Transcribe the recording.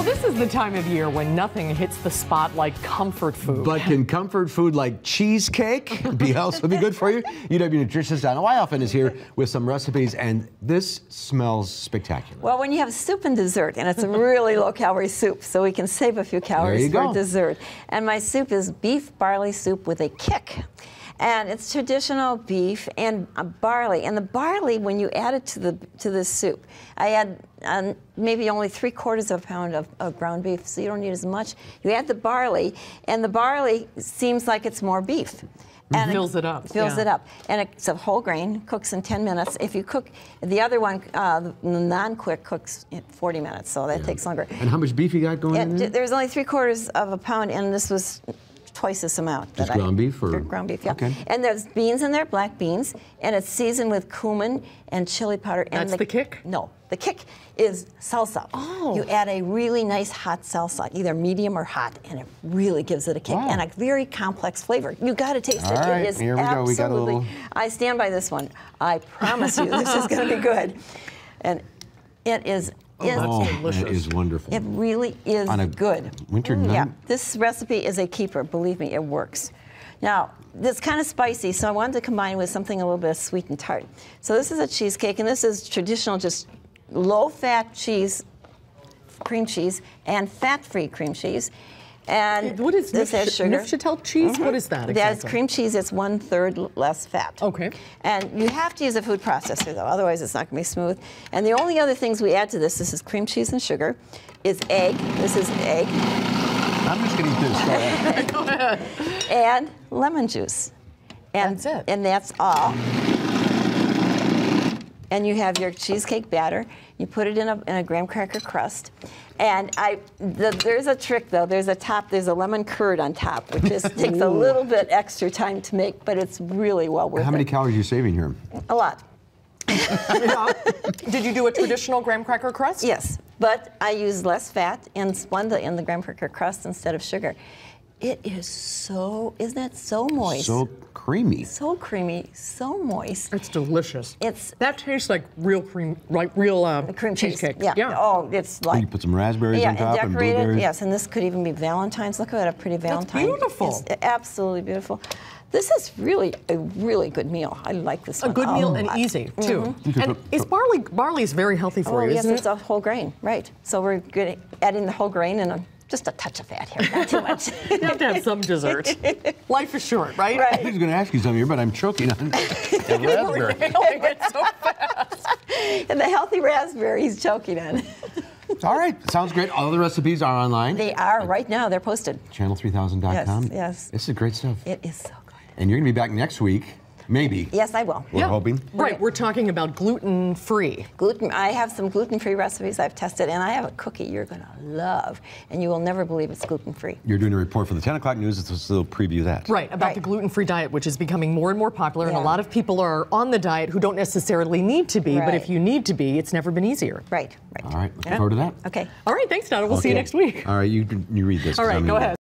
This is the time of year when nothing hits the spot like comfort food. But can comfort food like cheesecake also be good for you? UW nutritionist Donna often is here with some recipes, and this smells spectacular. Well, when you have soup and dessert, and it's a really low-calorie soup, so we can save a few calories for dessert. And my soup is beef barley soup with a kick. And it's traditional beef and barley. And the barley, when you add it to the soup, I add maybe only 3/4 pound of ground beef, so you don't need as much. You add the barley, and the barley seems like it's more beef. And fills it up. Fills it up. And it's a whole grain, cooks in 10 minutes. If you cook, the other one, the non-quick, cooks in 40 minutes, so that takes longer. And how much beef you got going in there? There's only 3/4 pound, and this was twice this amount. Just ground beef? Or? Ground beef, yeah. Okay. And there's beans in there, black beans, and it's seasoned with cumin and chili powder. And That's the kick? No, the kick is salsa. Oh. You add a really nice hot salsa, either medium or hot, and it really gives it a kick and a very complex flavor. You got to taste it. All right, it is here we go. We got a little. I stand by this one. I promise you, this is going to be good, and it is. Delicious. That is wonderful. It really is on a good. Winter night. Yeah, this recipe is a keeper. Believe me, it works. Now, it's kind of spicy, so I wanted to combine with something a little bit sweet and tart. So this is a cheesecake, and this is traditional, just low-fat cheese, cream cheese, and fat-free cream cheese. And what is this? Has sugar. Neufchatel cheese? What is that exactly? That's cream cheese. It's 1/3 less fat. Okay. And you have to use a food processor, though. Otherwise, it's not going to be smooth. And the only other things we add to this is cream cheese and sugar, is egg. This is egg. I'm just going to eat this. Go ahead. And lemon juice. And that's it. And that's all. And you have your cheesecake batter. You put it in a graham cracker crust. And there's a trick, though. There's a lemon curd on top, which takes a little bit extra time to make, but it's really well worth it. How many calories are you saving here? A lot. Did you do a traditional graham cracker crust? Yes, but I use less fat and Splenda in the graham cracker crust instead of sugar. It is isn't it so moist? So creamy. So creamy, so moist. It's delicious. That tastes like real cream, like real cream cheesecake. Cheese. Yeah. Oh, it's like. You put some raspberries on top and blueberries. Yes, and this could even be Valentine's. Look at a pretty Valentine. That's beautiful. It's absolutely beautiful. This is really a really good meal. I like this one. A good meal and easy too. And is barley is very healthy for you, yes, isn't it? it's a whole grain, right? So we're adding the whole grain and just a touch of fat here, not too much. You have to have some dessert. Life is short, right? Right. I was going to ask you something here, but I'm choking on raspberry. It so fast. And the healthy raspberry he's choking on. All right, sounds great. All the recipes are online. They are right now. They're posted. Channel3000.com. Yes. This is great stuff. It is so good. And you're going to be back next week. Maybe. Yes, I will. We're hoping. Right, we're talking about gluten-free. I have some gluten-free recipes I've tested, and I have a cookie you're going to love, and you will never believe it's gluten-free. You're doing a report for the 10 o'clock news. Let's still preview that. Right, about the gluten-free diet, which is becoming more and more popular, and a lot of people are on the diet who don't necessarily need to be, but if you need to be, it's never been easier. Right. All right, looking forward to that. Okay. All right, thanks, Donna. We'll see you next week. All right, you read this. All right, go ahead.